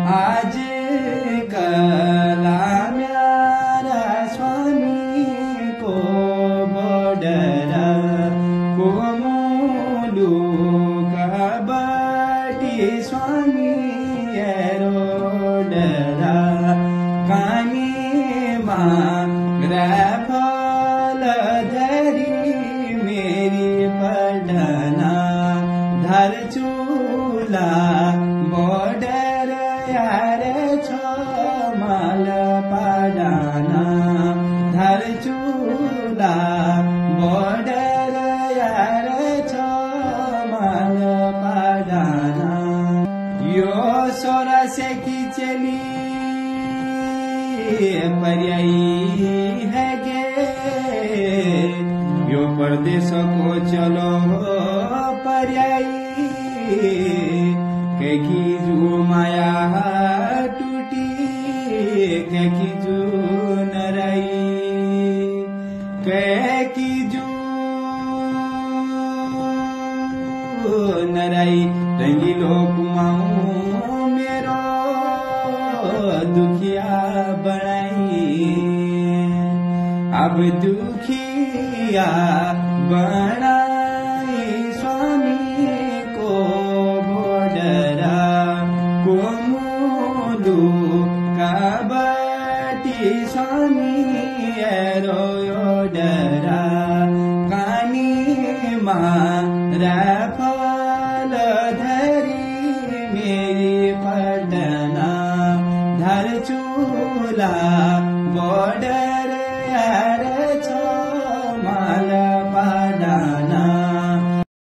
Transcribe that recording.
आज कला म्यारा स्वामी को बॉर्डर को मुलु कबटी स्वामी रोडरा कानी फल धरी मेरी पढ़ना धर चूला बॉर्डर यार छमाल पढ़ना धर चूला बॉर्डर यार छमाल पढ़ना यो सोरा से की चली पर्यायी है गे यो परदेश को चलो पर्यायी की जू माया टूटी की जू नराई की जू नराई रंगीलो कुमाऊं मेरो दुखिया बनाई अब दुखिया बनाई स्वामी को बॉर्डरा को मुलु कबटी स्वामी रोयो डरा कानी फल धरी मेरी पढ़ना धर चूला बॉर्डर